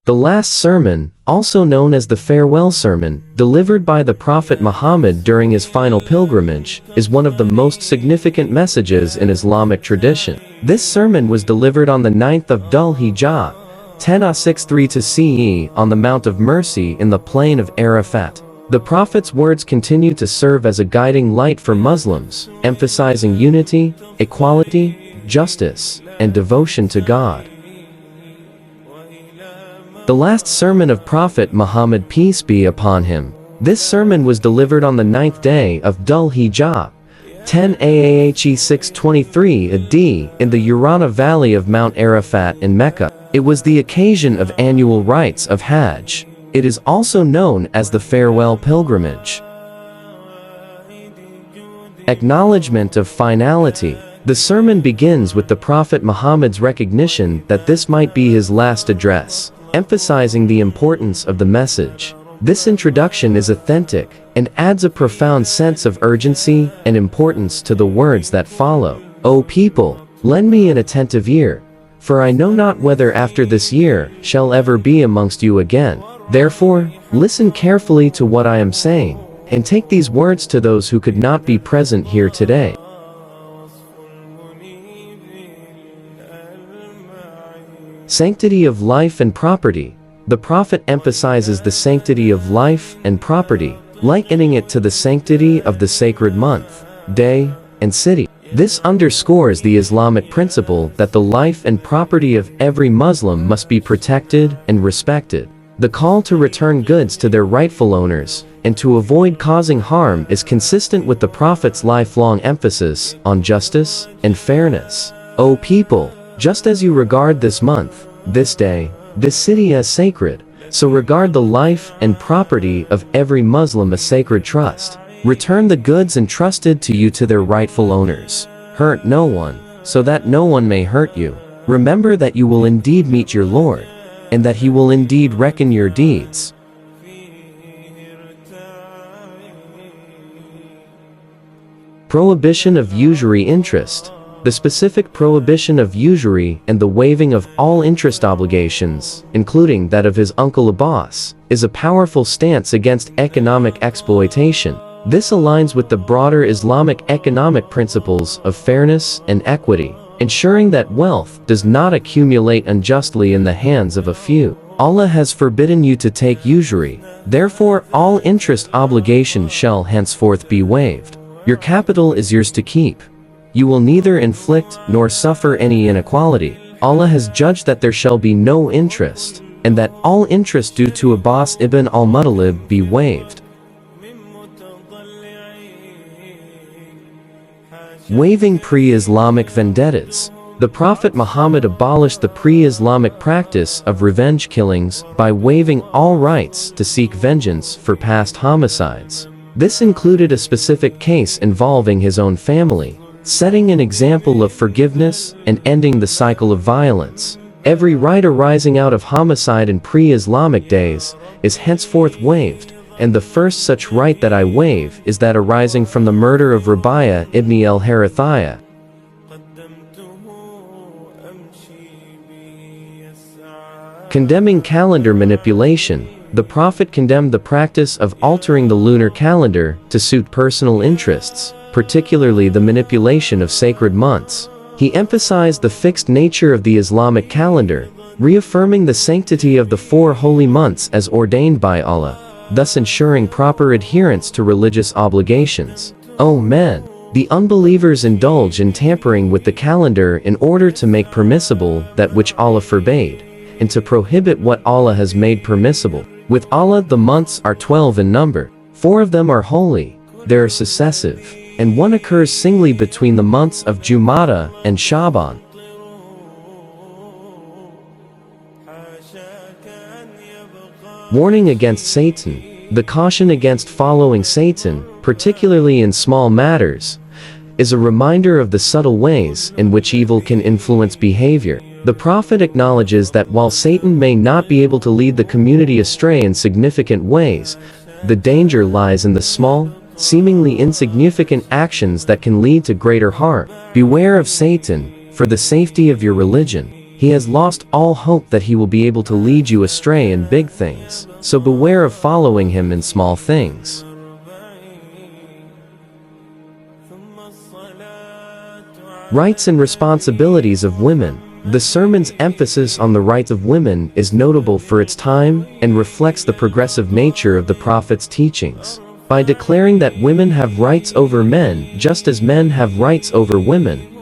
The last sermon, also known as the farewell sermon, delivered by the Prophet Muhammad during his final pilgrimage, is one of the most significant messages in Islamic tradition. This sermon was delivered on the 9th of Dhul Hijjah, 1063 CE, on the Mount of Mercy in the plain of Arafat. The Prophet's words continue to serve as a guiding light for Muslims, emphasizing unity, equality, justice, and devotion to God. The last sermon of Prophet Muhammad, peace be upon him. This sermon was delivered on the 9th day of Dhul Hijjah, 10 AAHE 623 AD, in the Urana Valley of Mount Arafat in Mecca. It was the occasion of annual rites of Hajj. It is also known as the farewell pilgrimage. Acknowledgement of finality. The sermon begins with the Prophet Muhammad's recognition that this might be his last address, emphasizing the importance of the message. This introduction is authentic and adds a profound sense of urgency and importance to the words that follow. O people, lend me an attentive ear, for I know not whether after this year shall ever be amongst you again. Therefore, listen carefully to what I am saying, and take these words to those who could not be present here today. Sanctity of life and property. The Prophet emphasizes the sanctity of life and property, likening it to the sanctity of the sacred month, day, and city. This underscores the Islamic principle that the life and property of every Muslim must be protected and respected. The call to return goods to their rightful owners and to avoid causing harm is consistent with the Prophet's lifelong emphasis on justice and fairness. O people, just as you regard this month, this day, this city as sacred, so regard the life and property of every Muslim a sacred trust. Return the goods entrusted to you to their rightful owners. Hurt no one, so that no one may hurt you. Remember that you will indeed meet your Lord, and that he will indeed reckon your deeds. Prohibition of usury interest. The specific prohibition of usury and the waiving of all interest obligations, including that of his uncle Abbas, is a powerful stance against economic exploitation. This aligns with the broader Islamic economic principles of fairness and equity, ensuring that wealth does not accumulate unjustly in the hands of a few. Allah has forbidden you to take usury, therefore all interest obligation shall henceforth be waived. Your capital is yours to keep. You will neither inflict nor suffer any inequality. Allah has judged that there shall be no interest, and that all interest due to Abbas ibn al-Muttalib be waived. Waiving pre-Islamic vendettas. The Prophet Muhammad abolished the pre-Islamic practice of revenge killings by waiving all rights to seek vengeance for past homicides. This included a specific case involving his own family, setting an example of forgiveness and ending the cycle of violence. Every right arising out of homicide in pre-Islamic days is henceforth waived, and the first such right that I waive is that arising from the murder of Rabi'a ibn al-Harithiyah. Condemning calendar manipulation. The Prophet condemned the practice of altering the lunar calendar to suit personal interests, particularly the manipulation of sacred months. He emphasized the fixed nature of the Islamic calendar, reaffirming the sanctity of the 4 holy months as ordained by Allah, thus ensuring proper adherence to religious obligations. O men, the unbelievers indulge in tampering with the calendar in order to make permissible that which Allah forbade, and to prohibit what Allah has made permissible. With Allah the months are 12 in number. 4 of them are holy, they are successive, and one occurs singly between the months of Jumada and Shaban. Warning against Satan. The caution against following Satan, particularly in small matters, is a reminder of the subtle ways in which evil can influence behavior. The Prophet acknowledges that while Satan may not be able to lead the community astray in significant ways, the danger lies in the small, seemingly insignificant actions that can lead to greater harm. Beware of Satan, for the safety of your religion. he has lost all hope that he will be able to lead you astray in big things, so beware of following him in small things. Rights and responsibilities of women. The sermon's emphasis on the rights of women is notable for its time and reflects the progressive nature of the Prophet's teachings. By declaring that women have rights over men just as men have rights over women,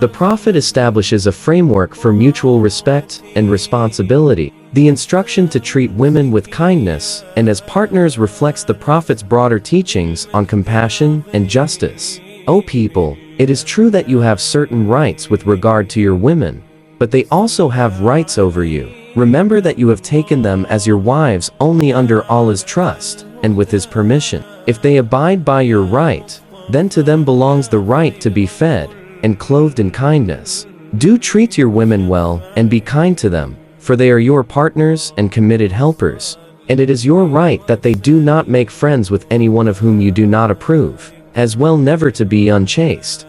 the Prophet establishes a framework for mutual respect and responsibility. The instruction to treat women with kindness and as partners reflects the Prophet's broader teachings on compassion and justice. O people, it is true that you have certain rights with regard to your women, but they also have rights over you. Remember that you have taken them as your wives only under Allah's trust and with His permission. If they abide by your right, then to them belongs the right to be fed and clothed in kindness. Do treat your women well and be kind to them, for they are your partners and committed helpers, and it is your right that they do not make friends with anyone of whom you do not approve, as well never to be unchaste.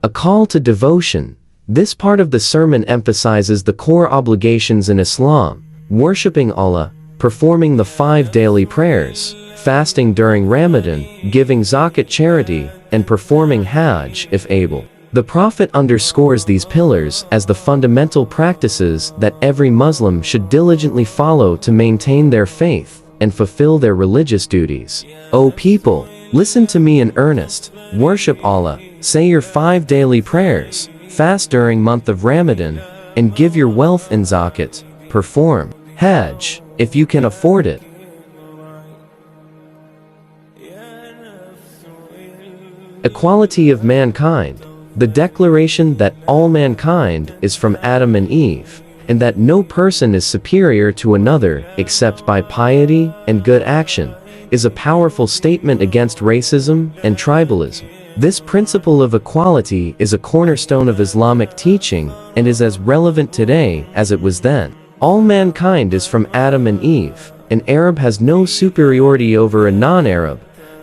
A call to devotion. This part of the sermon emphasizes the core obligations in Islam: worshipping Allah, performing the 5 daily prayers, fasting during Ramadan, giving zakat charity, and performing Hajj if able. The Prophet underscores these pillars as the fundamental practices that every Muslim should diligently follow to maintain their faith and fulfill their religious duties. O people, listen to me in earnest, worship Allah, say your 5 daily prayers, fast during month of Ramadan, and give your wealth in zakat, perform Hajj, if you can afford it. Equality of mankind. The declaration that all mankind is from Adam and Eve, and that no person is superior to another except by piety and good action, is a powerful statement against racism and tribalism. This principle of equality is a cornerstone of Islamic teaching and is as relevant today as it was then. All mankind is from Adam and Eve. An Arab has no superiority over a non-Arab,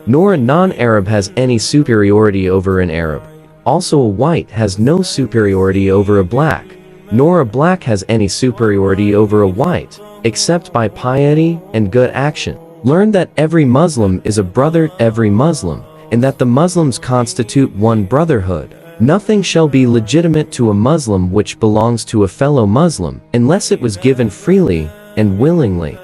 nor a non-Arab has any superiority over an Arab. Also, a white has no superiority over a black, nor a black has any superiority over a white, except by piety and good action. Learn that every Muslim is a brother to every Muslim, and that the Muslims constitute one brotherhood. Nothing shall be legitimate to a Muslim which belongs to a fellow Muslim, unless it was given freely and willingly.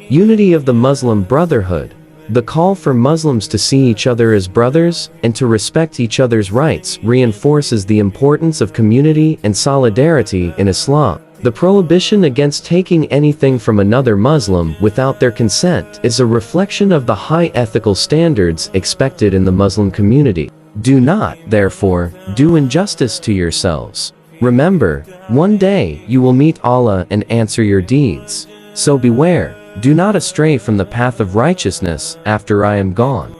Unity of the Muslim Brotherhood. The call for Muslims to see each other as brothers and to respect each other's rights reinforces the importance of community and solidarity in Islam. The prohibition against taking anything from another Muslim without their consent is a reflection of the high ethical standards expected in the Muslim community. Do not, therefore, do injustice to yourselves. Remember, one day you will meet Allah and answer your deeds. So beware, do not astray from the path of righteousness after I am gone.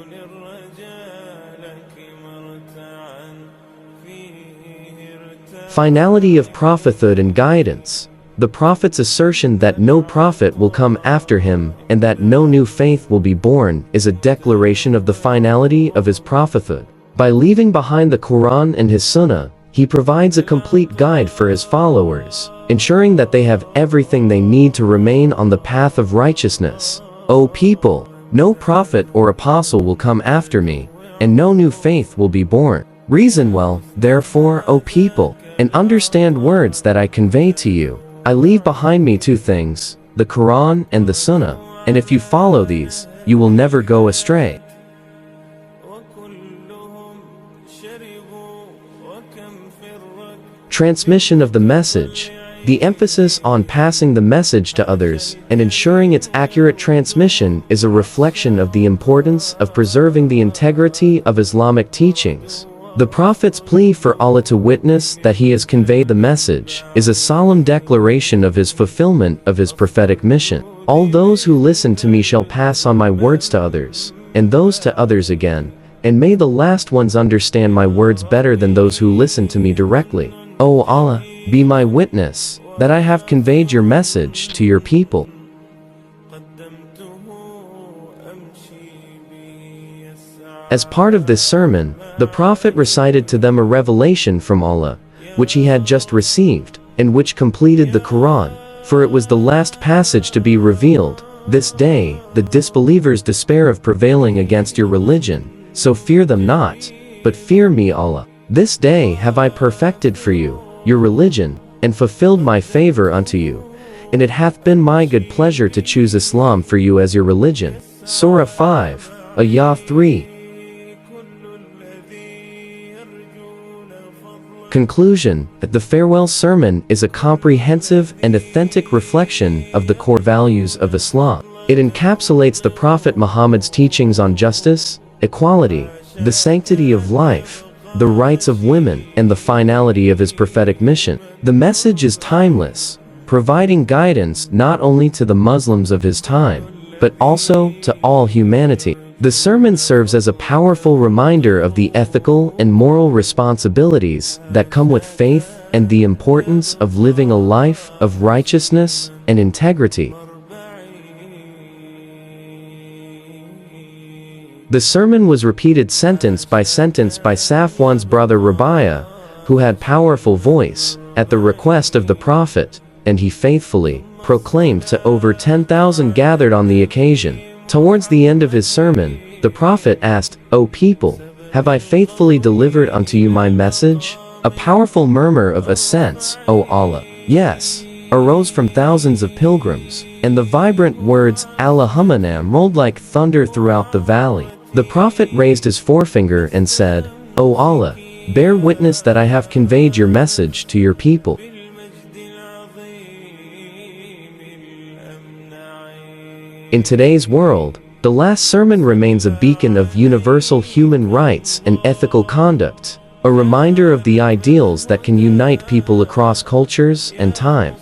Finality of prophethood and guidance. The Prophet's assertion that no prophet will come after him and that no new faith will be born is a declaration of the finality of his prophethood. By leaving behind the Quran and his Sunnah, he provides a complete guide for his followers, ensuring that they have everything they need to remain on the path of righteousness. O people, no prophet or apostle will come after me, and no new faith will be born. Reason well, therefore, O people, and understand words that I convey to you. I leave behind me 2 things, the Quran and the Sunnah, and if you follow these, you will never go astray. Transmission of the message. The emphasis on passing the message to others and ensuring its accurate transmission is a reflection of the importance of preserving the integrity of Islamic teachings. The Prophet's plea for Allah to witness that he has conveyed the message is a solemn declaration of his fulfillment of his prophetic mission. All those who listen to me shall pass on my words to others, and those to others again, and may the last ones understand my words better than those who listen to me directly. O Allah, be my witness, that I have conveyed your message to your people. As part of this sermon, the Prophet recited to them a revelation from Allah, which he had just received, and which completed the Quran, for it was the last passage to be revealed. This day, the disbelievers despair of prevailing against your religion, so fear them not, but fear me Allah. This day have I perfected for you, your religion, and fulfilled my favor unto you, and it hath been my good pleasure to choose Islam for you as your religion. Surah 5, Ayah 3. Conclusion: the farewell sermon is a comprehensive and authentic reflection of the core values of Islam. It encapsulates the Prophet Muhammad's teachings on justice, equality, the sanctity of life, the rights of women, and the finality of his prophetic mission. The message is timeless, providing guidance not only to the Muslims of his time, but also to all humanity. The sermon serves as a powerful reminder of the ethical and moral responsibilities that come with faith and the importance of living a life of righteousness and integrity. The sermon was repeated sentence by Safwan's brother Rabi'a, who had powerful voice, at the request of the Prophet, and he faithfully proclaimed to over 10,000 gathered on the occasion. Towards the end of his sermon, the Prophet asked, "O people, have I faithfully delivered unto you my message?" A powerful murmur of assents, "O Allah, yes," arose from thousands of pilgrims, and the vibrant words, "Allahumma," rolled like thunder throughout the valley. The Prophet raised his forefinger and said, "O Allah, bear witness that I have conveyed your message to your people." In today's world, the last sermon remains a beacon of universal human rights and ethical conduct, a reminder of the ideals that can unite people across cultures and time.